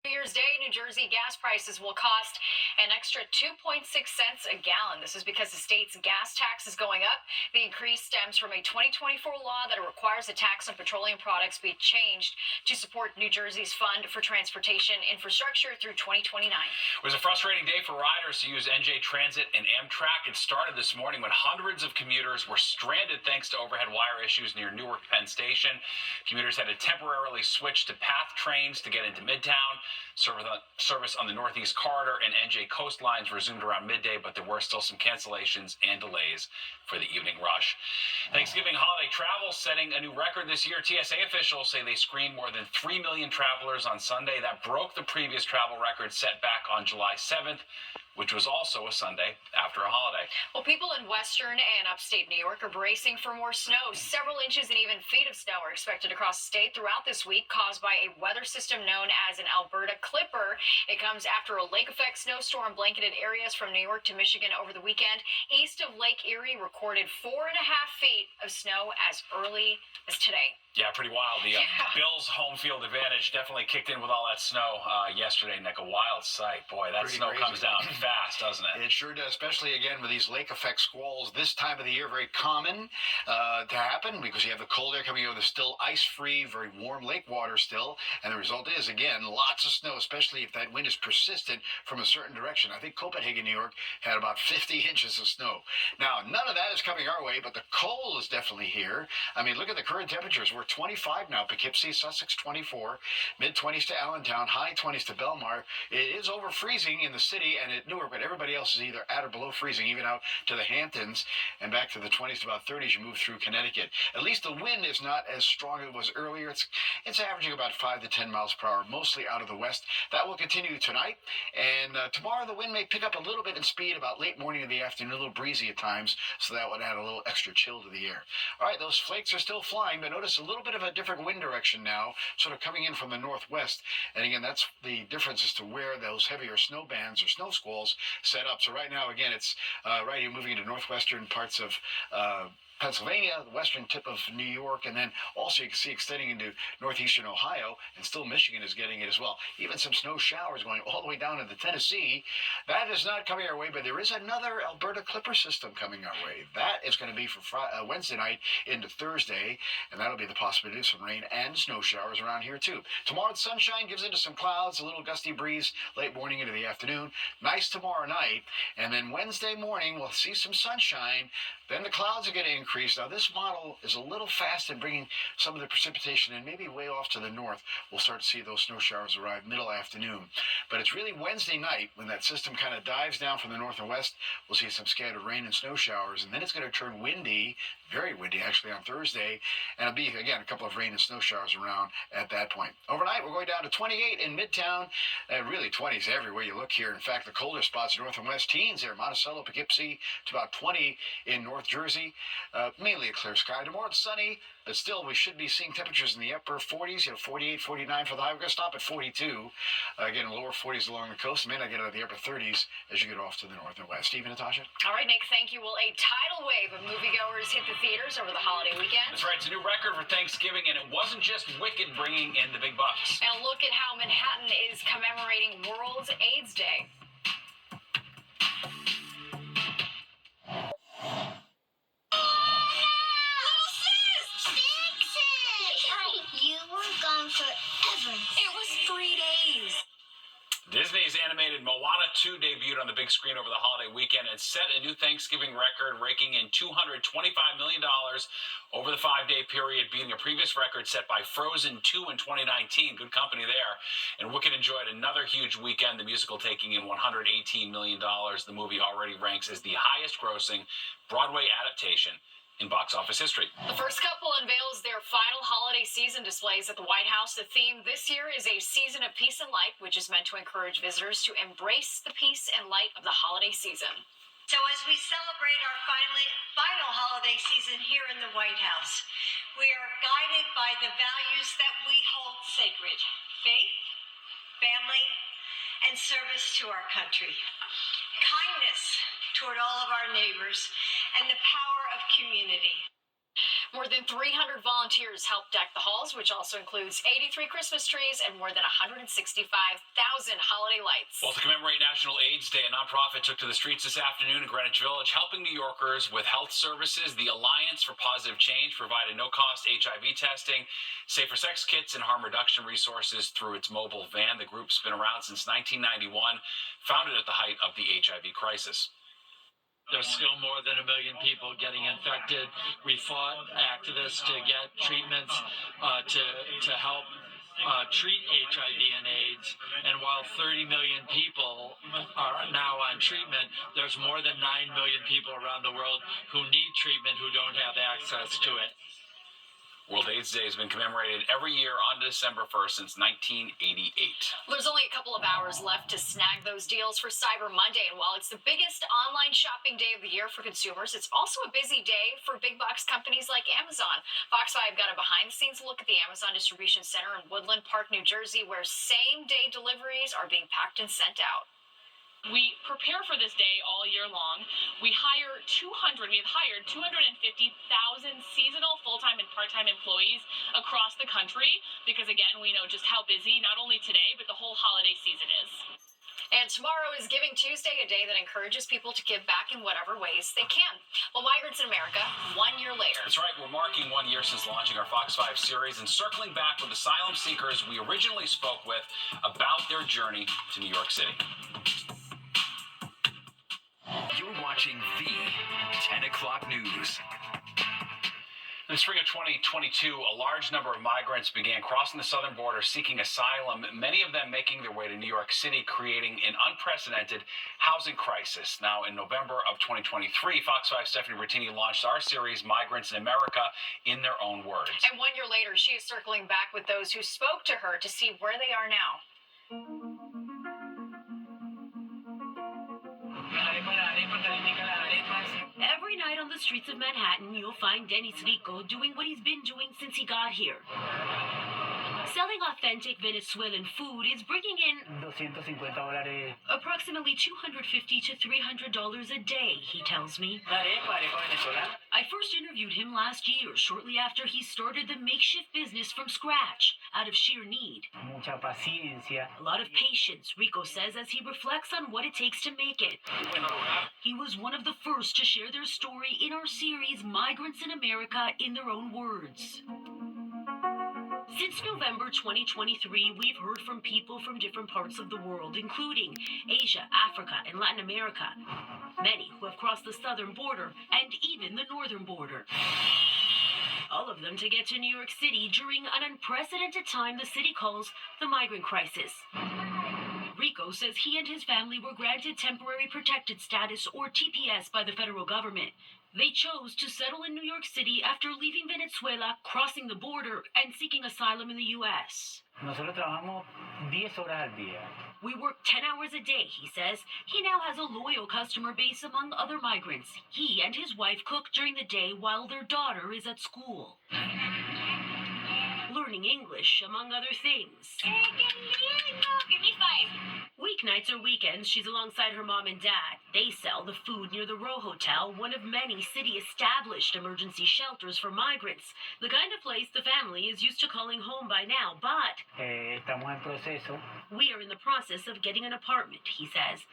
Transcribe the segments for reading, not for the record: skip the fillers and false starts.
New Year's Day, New Jersey gas prices will cost an extra 2.6 cents a gallon. This is because the state's gas tax is going up. The increase stems from a 2024 law that requires the tax on petroleum products be changed to support New Jersey's Fund for Transportation Infrastructure through 2029. It was a frustrating day for riders who use NJ Transit and Amtrak. It started this morning when hundreds of commuters were stranded thanks to overhead wire issues near Newark Penn Station. Commuters had to temporarily switch to PATH trains to get into Midtown. Service on the Northeast Corridor and NJ Coast lines resumed around midday, but there were still some cancellations and delays for the evening rush. Thanksgiving holiday travel setting a new record this year. TSA officials say they screened more than 3 million travelers on Sunday. That broke the previous travel record set back on July 7th, which was also a Sunday after a holiday. Well, people in western and upstate New York are bracing for more snow. Several inches and even feet of snow are expected across the state throughout this week, caused by a weather system known as an Alberta Clipper. It comes after a lake effect snowstorm blanketed areas from New York to Michigan over the weekend. East of Lake Erie recorded 4.5 feet of snow as early as today. Yeah, pretty wild. The Bills' home field advantage definitely kicked in with all that snow yesterday, Nick. A wild sight. Boy, that Pretty snow crazy. comes down fast, doesn't it? It sure does, especially, again, with these lake effect squalls this time of the year. Very common to happen because you have the cold air coming over the still ice-free, very warm lake water still. And the result is, again, lots of snow, especially if that wind is persistent from a certain direction. I think Copenhagen, New York, had about 50 inches of snow. Now, none of that is coming our way, but the cold is definitely here. I mean, look at the current temperatures. We're 25 now. Poughkeepsie, Sussex 24, mid-20s to Allentown, high 20s to Belmar. It is over freezing in the city and at Newark, but everybody else is either at or below freezing, even out to the Hamptons and back to the 20s to about 30s. You move through Connecticut. At least the wind is not as strong as it was earlier. It's averaging about 5 to 10 miles per hour, mostly out of the west. That will continue tonight, and tomorrow the wind may pick up a little bit in speed about late morning in the afternoon, a little breezy at times, so that would add a little extra chill to the air. All right, those flakes are still flying, but notice a little bit of a different wind direction now, sort of coming in from the northwest. And again, that's the difference as to where those heavier snow bands or snow squalls set up. So right now, again, it's right here moving into northwestern parts of Pennsylvania, the western tip of New York, and then also you can see extending into northeastern Ohio, and still Michigan is getting it as well. Even some snow showers going all the way down into Tennessee. That is not coming our way, but there is another Alberta Clipper system coming our way. That is going to be for Wednesday night into Thursday, and that'll be the possibility of some rain and snow showers around here too. Tomorrow, the sunshine gives into some clouds, a little gusty breeze late morning into the afternoon. Nice tomorrow night, and then Wednesday morning we'll see some sunshine. Then the clouds are going to increase. Now, this model is a little fast in bringing some of the precipitation in, maybe way off to the north. We'll start to see those snow showers arrive middle afternoon. But it's really Wednesday night when that system kind of dives down from the north and west. We'll see some scattered rain and snow showers, and then it's going to turn windy, very windy actually, on Thursday. And it'll be, again, a couple of rain and snow showers around at that point. Overnight, we're going down to 28 in Midtown. Really 20s everywhere you look here. In fact, the colder spots north and west, teens there. Monticello, Poughkeepsie, to about 20 in North Jersey. Mainly a clear sky. Tomorrow it's sunny, but still we should be seeing temperatures in the upper 40s, 48, 49 for the high. We're going to stop at 42. Again, lower 40s along the coast. May not get out of the upper 30s as you get off to the north and west. Steve and Natasha? All right, Nick, thank you. Well, a tidal wave of moviegoers hit the theaters over the holiday weekend. That's right. It's a new record for Thanksgiving, and it wasn't just Wicked bringing in the big bucks. And a look at how Manhattan is commemorating World AIDS Day. Disney's animated Moana 2 debuted on the big screen over the holiday weekend and set a new Thanksgiving record, raking in $225 million over the 5-day period, beating a previous record set by Frozen 2 in 2019. Good company there. And Wicked enjoyed another huge weekend, the musical taking in $118 million. The movie already ranks as the highest-grossing Broadway adaptation in box office history. The first couple unveils their final holiday season displays at the White House. The theme this year is a season of peace and light, which is meant to encourage visitors to embrace the peace and light of the holiday season. So as we celebrate our final holiday season here in the White House, we are guided by the values that we hold sacred: faith, family, and service to our country, kindness toward all of our neighbors, and the power of community. More than 300 volunteers helped deck the halls, which also includes 83 Christmas trees and more than 165,000 holiday lights. Well, to commemorate National AIDS Day, a nonprofit took to the streets this afternoon in Greenwich Village, helping New Yorkers with health services. The Alliance for Positive Change provided no-cost HIV testing, safer sex kits, and harm reduction resources through its mobile van. The group's been around since 1991, founded at the height of the HIV crisis. There's still more than 1 million people getting infected. We fought activists to get treatments to help treat HIV and AIDS. And while 30 million people are now on treatment, there's more than 9 million people around the world who need treatment who don't have access to it. World AIDS Day has been commemorated every year on December 1st since 1988. There's only a couple of hours left to snag those deals for Cyber Monday, and while it's the biggest online shopping day of the year for consumers, it's also a busy day for big box companies like Amazon. Fox 5 got a behind-the-scenes look at the Amazon Distribution Center in Woodland Park, New Jersey, where same-day deliveries are being packed and sent out. We prepare for this day all year long. We have hired 250,000 seasonal, full-time, and part-time employees across the country because, again, we know just how busy not only today, but the whole holiday season is. And tomorrow is Giving Tuesday, a day that encourages people to give back in whatever ways they can. Well, Migrants in America, 1 year later. That's right. We're marking 1 year since launching our Fox 5 series and circling back with asylum seekers we originally spoke with about their journey to New York City. You're watching the 10 o'clock news. In the spring of 2022, a large number of migrants began crossing the southern border seeking asylum, many of them making their way to New York City, creating an unprecedented housing crisis. Now, in November of 2023, Fox 5 Stephanie Bertini launched our series, Migrants in America, in their own words. And 1 year later, she is circling back with those who spoke to her to see where they are now. Every night on the streets of Manhattan, you'll find Dennis Rico doing what he's been doing since he got here. Selling authentic Venezuelan food is bringing in approximately $250 to $300 a day, he tells me. I first interviewed him last year, shortly after he started the makeshift business from scratch, out of sheer need. A lot of patience, Rico says, as he reflects on what it takes to make it. He was one of the first to share their story in our series, Migrants in America, in their own words. Since November 2023, we've heard from people from different parts of the world, including Asia, Africa, and Latin America. Many who have crossed the southern border and even the northern border. All of them to get to New York City during an unprecedented time the city calls the migrant crisis. Rico says he and his family were granted temporary protected status, or TPS, by the federal government. They chose to settle in New York City after leaving Venezuela, crossing the border, and seeking asylum in the U.S. We work 10 hours a day, he says. He now has a loyal customer base among other migrants. He and his wife cook during the day while their daughter is at school. Learning English, among other things. Give me 5. Weeknights or weekends, she's alongside her mom and dad. They sell the food near the Row Hotel, one of many city-established emergency shelters for migrants. The kind of place the family is used to calling home by now, but we are in the process of getting an apartment, he says.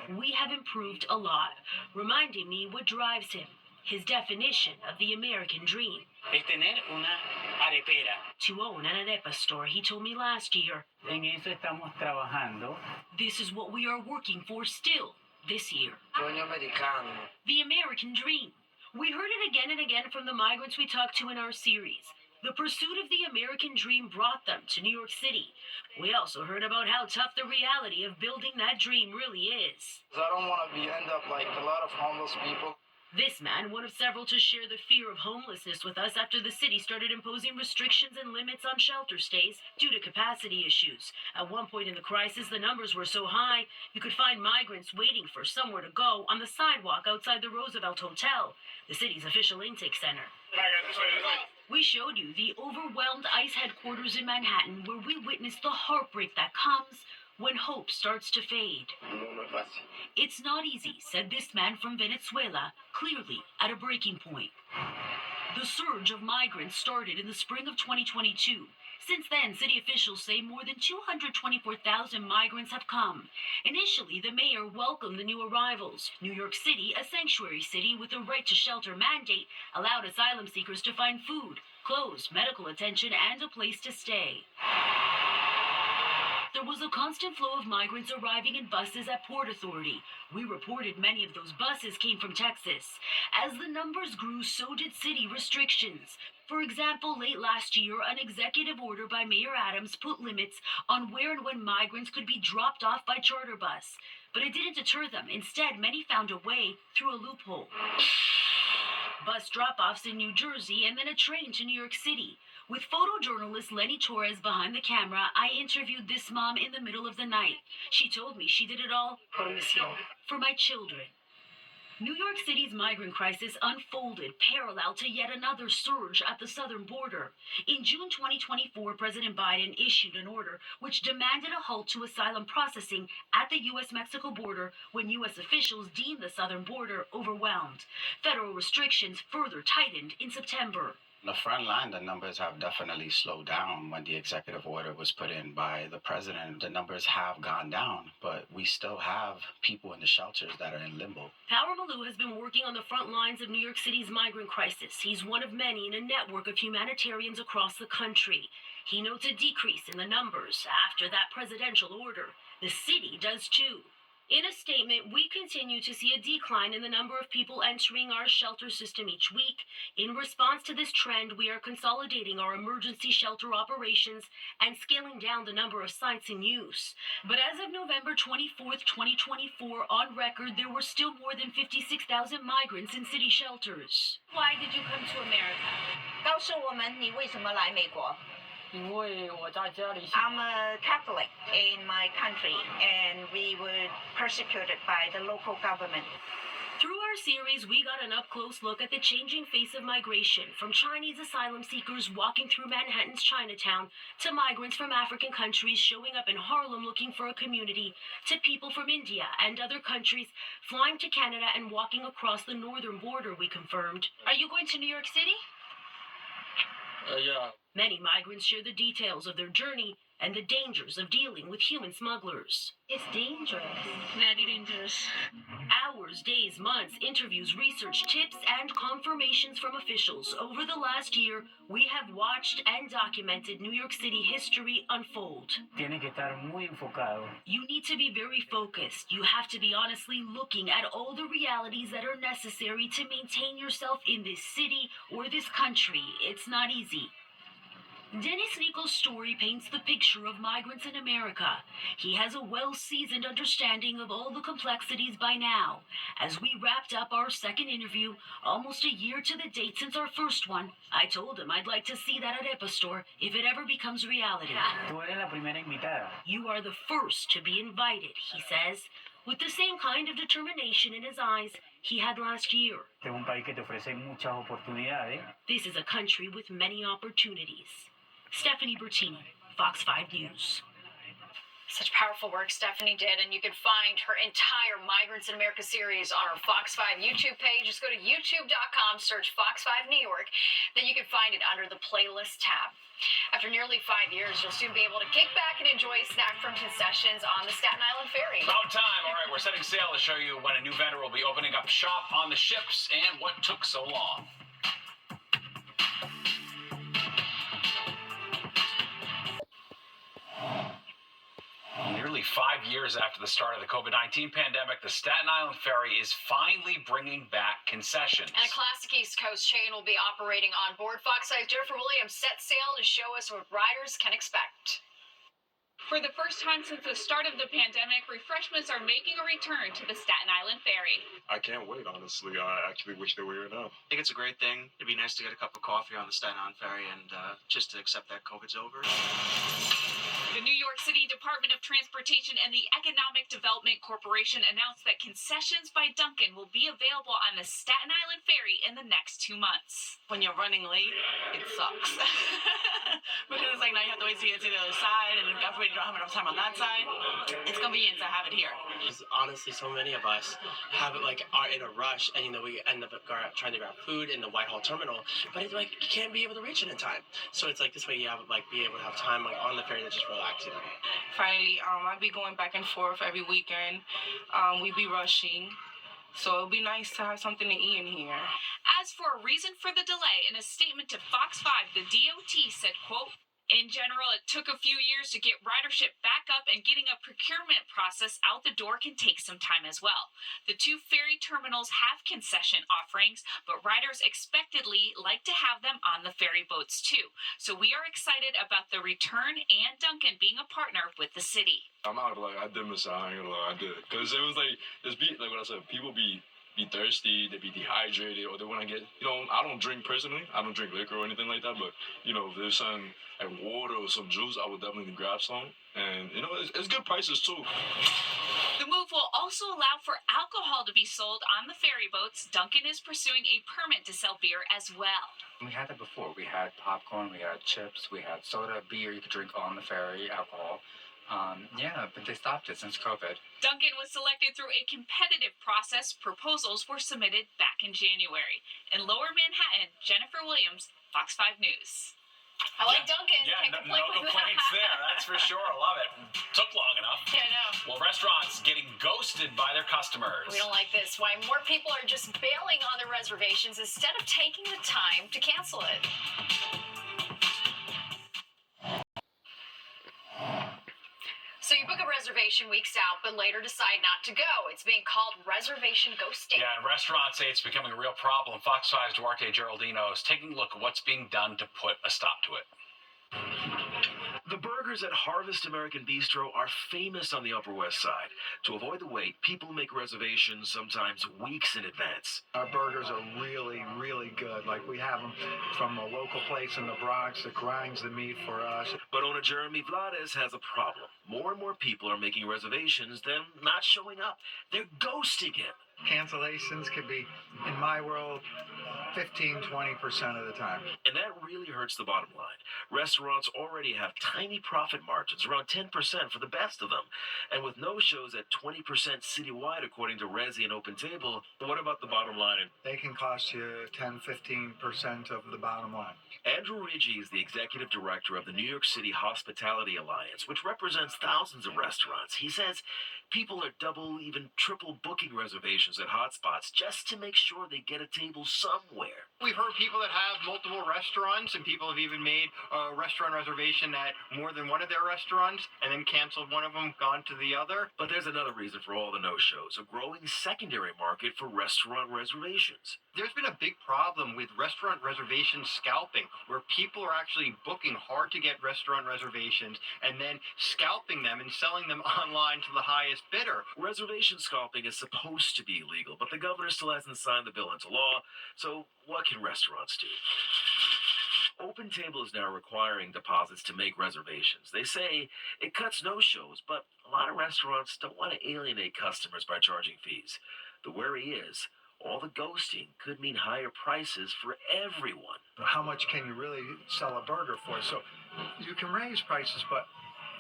We have improved a lot, reminding me what drives him. His definition of the American dream. To own an arepa store, he told me last year. This is what we are working for still, this year. The American dream. We heard it again and again from the migrants we talked to in our series. The pursuit of the American dream brought them to New York City. We also heard about how tough the reality of building that dream really is. I don't want to end up like a lot of homeless people. This man, one of several to share the fear of homelessness with us after the city started imposing restrictions and limits on shelter stays due to capacity issues. At one point in the crisis, the numbers were so high, you could find migrants waiting for somewhere to go on the sidewalk outside the Roosevelt Hotel, the city's official intake center. We showed you the overwhelmed ICE headquarters in Manhattan, where we witnessed the heartbreak that comes when hope starts to fade. It's not easy, said this man from Venezuela, clearly at a breaking point. The surge of migrants started in the spring of 2022. Since then, city officials say more than 224,000 migrants have come. Initially, the mayor welcomed the new arrivals. New York City, a sanctuary city with a right to shelter mandate, allowed asylum seekers to find food, clothes, medical attention, and a place to stay. There was a constant flow of migrants arriving in buses at Port Authority. We reported many of those buses came from Texas. As the numbers grew, so did city restrictions. For example, late last year, an executive order by Mayor Adams put limits on where and when migrants could be dropped off by charter bus. But it didn't deter them. Instead, many found a way through a loophole. Bus drop-offs in New Jersey and then a train to New York City. With photojournalist Lenny Torres behind the camera, I interviewed this mom in the middle of the night. She told me she did it all for my children. New York City's migrant crisis unfolded parallel to yet another surge at the southern border. In June 2024, President Biden issued an order which demanded a halt to asylum processing at the U.S.-Mexico border when U.S. officials deemed the southern border overwhelmed. Federal restrictions further tightened in September. The front line, the numbers have definitely slowed down. When the executive order was put in by the president, the numbers have gone down, but we still have people in the shelters that are in limbo. Power Malou has been working on the front lines of New York City's migrant crisis. He's one of many in a network of humanitarians across the country. He notes a decrease in the numbers after that presidential order. The city does too. In a statement, we continue to see a decline in the number of people entering our shelter system each week. In response to this trend, we are consolidating our emergency shelter operations and scaling down the number of sites in use. But as of November 24th, 2024, on record, there were still more than 56,000 migrants in city shelters. Why did you come to America? 告诉我们你为什么来美国？ 因为我在家里 I'm a Catholic in my country, and we were persecuted by the local government. Through our series, we got an up-close look at the changing face of migration, from Chinese asylum seekers walking through Manhattan's Chinatown, to migrants from African countries showing up in Harlem looking for a community, to people from India and other countries flying to Canada and walking across the northern border, we confirmed. Are you going to New York City? Yeah. Many migrants share the details of their journey and the dangers of dealing with human smugglers. It's dangerous. Very dangerous. Hours, days, months, interviews, research, tips, and confirmations from officials. Over the last year, we have watched and documented New York City history unfold. Tiene que estar muy enfocado. You need to be very focused. You have to be honestly looking at all the realities that are necessary to maintain yourself in this city or this country. It's not easy. Dennis Nichols' story paints the picture of migrants in America. He has a well-seasoned understanding of all the complexities by now. As we wrapped up our second interview, almost a year to the date since our first one, I told him I'd like to see that at Epistore if it ever becomes reality. Tú eres la primera invitada. You are the first to be invited, he says, with the same kind of determination in his eyes he had last year. Este es un país que te ofrece muchas oportunidades. This is a country with many opportunities. Stephanie Bertini, Fox 5 News. Such powerful work Stephanie did, and you can find her entire Migrants in America series on our Fox 5 YouTube page. Just go to youtube.com, search Fox 5 New York, then you can find it under the playlist tab. After nearly 5 years, you'll soon be able to kick back and enjoy a snack from concessions on the Staten Island Ferry. About time. All right, we're setting sail to show you when a new vendor will be opening up shop on the ships and what took so long. Nearly 5 years after the start of the COVID-19 pandemic, the Staten Island Ferry is finally bringing back concessions. And a classic East Coast chain will be operating on board. Fox 5's Jennifer Williams set sail to show us what riders can expect. For the first time since the start of the pandemic, refreshments are making a return to the Staten Island Ferry. I can't wait, honestly. I actually wish they were here now. I think it's a great thing. It'd be nice to get a cup of coffee on the Staten Island Ferry and just to accept that COVID's over. The New York City Department of Transportation and the Economic Development Corporation announced that concessions by Dunkin' will be available on the Staten Island Ferry in the next 2 months. When you're running late, it sucks. Because it's like now you have to wait to get to the other side, and God forbid you don't have enough time on that side. It's convenient to have it here. Honestly, so many of us are in a rush, and we end up trying to grab food in the Whitehall terminal, but it's like you can't be able to reach it in time. So it's like this way you have be able to have time on the ferry to just relax. Finally, I'll be going back and forth every weekend. We be rushing. So it'll be nice to have something to eat in here. As for a reason for the delay, in a statement to Fox 5, the DOT said, quote, "In general, it took a few years to get ridership back up, and getting a procurement process out the door can take some time as well. The 2 ferry terminals have concession offerings, but riders expectedly like to have them on the ferry boats too. So we are excited about the return and Dunkin' being a partner with the city." I'm out, I did miss out. I ain't gonna lie, I did. Because it was like what I said, people be thirsty, they be dehydrated, or they want to get, I don't drink personally. I don't drink liquor or anything like that, but, if there's some like water or some juice, I would definitely grab some. And, it's good prices too. The move will also allow for alcohol to be sold on the ferry boats. Dunkin' is pursuing a permit to sell beer as well. We had that before. We had popcorn, we had chips, we had soda, beer you could drink on the ferry, alcohol. But they stopped it since COVID. Dunkin' was selected through a competitive process. Proposals were submitted back in January. In Lower Manhattan, Jennifer Williams, Fox 5 News. I like Dunkin'. Yeah, Can't no complain with complaints that. there. That's for sure. I love it. Took long enough. Yeah, I know. Well, restaurants getting ghosted by their customers. We don't like this. Why more people are just bailing on their reservations instead of taking the time to cancel it. So you book a reservation weeks out, but later decide not to go. It's being called reservation ghosting. Yeah, and restaurants say it's becoming a real problem. Fox 5's Duarte Geraldino is taking a look at what's being done to put a stop to it. The burgers at Harvest American Bistro are famous on the Upper West Side. To avoid the wait, people make reservations sometimes weeks in advance. Our burgers are really, really good. Like, we have them from a local place in the Bronx that grinds the meat for us. But owner Jeremy Vlades has a problem. More and more people are making reservations, then not showing up. They're ghosting him. Cancellations could be, in my world, 15-20% of the time. And that really hurts the bottom line. Restaurants already have tiny profit margins, around 10% for the best of them. And with no-shows at 20% citywide, according to Resy and Open Table, what about the bottom line? They can cost you 10-15% of the bottom line. Andrew Rigi is the executive director of the New York City Hospitality Alliance, which represents thousands of restaurants. He says people are double, even triple booking reservations at hotspots just to make sure they get a table somewhere. We've heard people that have multiple restaurants, and people have even made a restaurant reservation at more than one of their restaurants and then canceled one of them, gone to the other. But there's another reason for all the no-shows, a growing secondary market for restaurant reservations. There's been a big problem with restaurant reservation scalping, where people are actually booking hard-to-get restaurant reservations and then scalping them and selling them online to the highest bidder. Reservation scalping is supposed to be illegal, but the governor still hasn't signed the bill into law, so what can restaurants do? Open Table is now requiring deposits to make reservations. They say it cuts no-shows, but a lot of restaurants don't want to alienate customers by charging fees. The worry is, all the ghosting could mean higher prices for everyone. How much can you really sell a burger for? So you can raise prices, but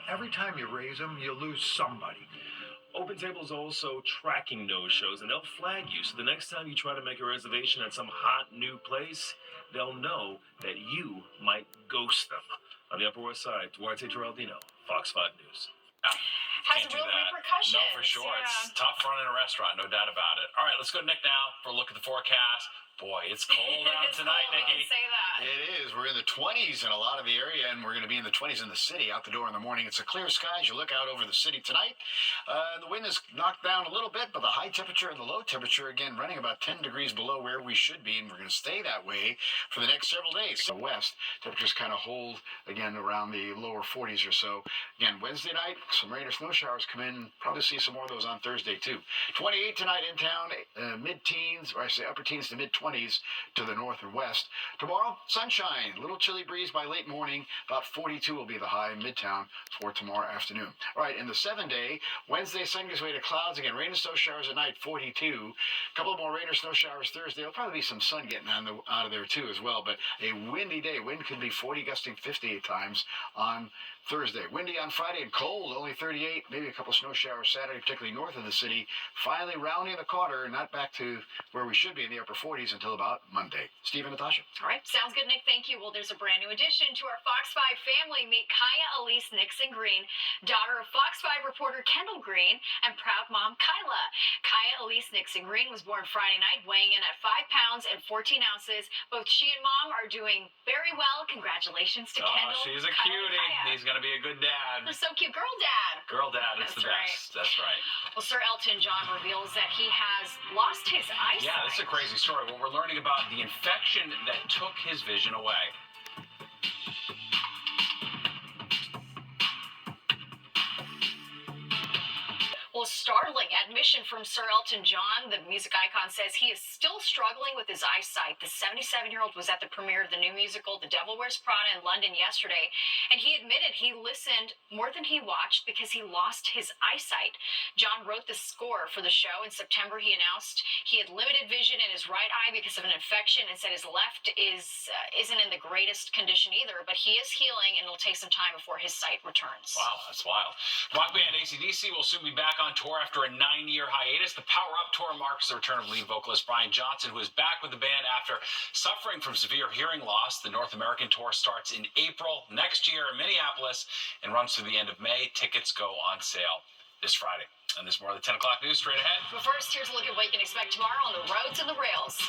every time you raise them, you lose somebody. Open Table is also tracking no-shows, and they'll flag you. So the next time you try to make a reservation at some hot new place, they'll know that you might ghost them. On the Upper West Side, Duarte Geraldino, Fox 5 News. Has Can't real do that. repercussions. No, for sure. Yeah. It's tough running a restaurant, no doubt about it. All right, let's go to Nick now for a look at the forecast. Boy, it's cold out It's tonight, cold, Nikki. I can say that. It is. We're in the 20s in a lot of the area, and we're going to be in the 20s in the city. Out the door in the morning, it's a clear sky as you look out over the city tonight. The wind is knocked down a little bit, but the high temperature and the low temperature, again, running about 10 degrees below where we should be, and we're going to stay that way for the next several days. So west, temperatures kind of hold, again, around the lower 40s or so. Again, Wednesday night, some rain or snow showers come in. Probably see some more of those on Thursday, too. 28 tonight in town, mid-teens, or I say upper teens to mid-20s to the north and west. Tomorrow, sunshine, a little chilly breeze by late morning. About 42 will be the high in Midtown for tomorrow afternoon. All right, in the 7-day, Wednesday, sun gives way to clouds again. Rain and snow showers at night, 42. A couple more rain or snow showers Thursday. There'll probably be some sun getting out of there too as well. But a windy day. Wind could be 40, gusting 58 times on Thursday. Windy on Friday and cold, only 38. Maybe a couple snow showers Saturday, particularly north of the city. Finally rounding the corner, not back to where we should be in the upper 40s until about Monday. Steve and Natasha. All right, sounds good, Nick. Thank you. Well, there's a brand new addition to our Fox 5 family. Meet Kaya Elise Nixon Green, daughter of Fox 5 reporter Kendall Green and proud mom Kyla. Kaya Elise Nixon Green was born Friday night, weighing in at 5 pounds and 14 ounces. Both she and mom are doing very well. Congratulations to Kendall. She's a Kyla, and cutie. Kaya. He's going to be a good dad. They're so cute. Girl dad. Girl dad, it's That's the best. That's right. Well, Sir Elton John reveals that he has lost his eyesight. Yeah, this is a crazy story. Well, we're learning about the infection that took his vision away. Well, startling admission from Sir Elton John. The music icon says he is still struggling with his eyesight. The 77-year-old was at the premiere of the new musical The Devil Wears Prada in London yesterday, and he admitted he listened more than he watched because he lost his eyesight. John wrote the score for the show. In September, he announced he had limited vision in his right eye because of an infection and said his left isn't in the greatest condition either, but he is healing and it'll take some time before his sight returns. Wow, that's wild. Rock band AC/DC will soon be back on tour after a 9-year hiatus. The Power Up Tour marks the return of lead vocalist Brian Johnson, who is back with the band after suffering from severe hearing loss. The North American tour starts in April next year in Minneapolis and runs through the end of May. Tickets go on sale this Friday. And there's more of the 10 o'clock news straight ahead. But first, here's a look at what you can expect tomorrow on the roads and the rails.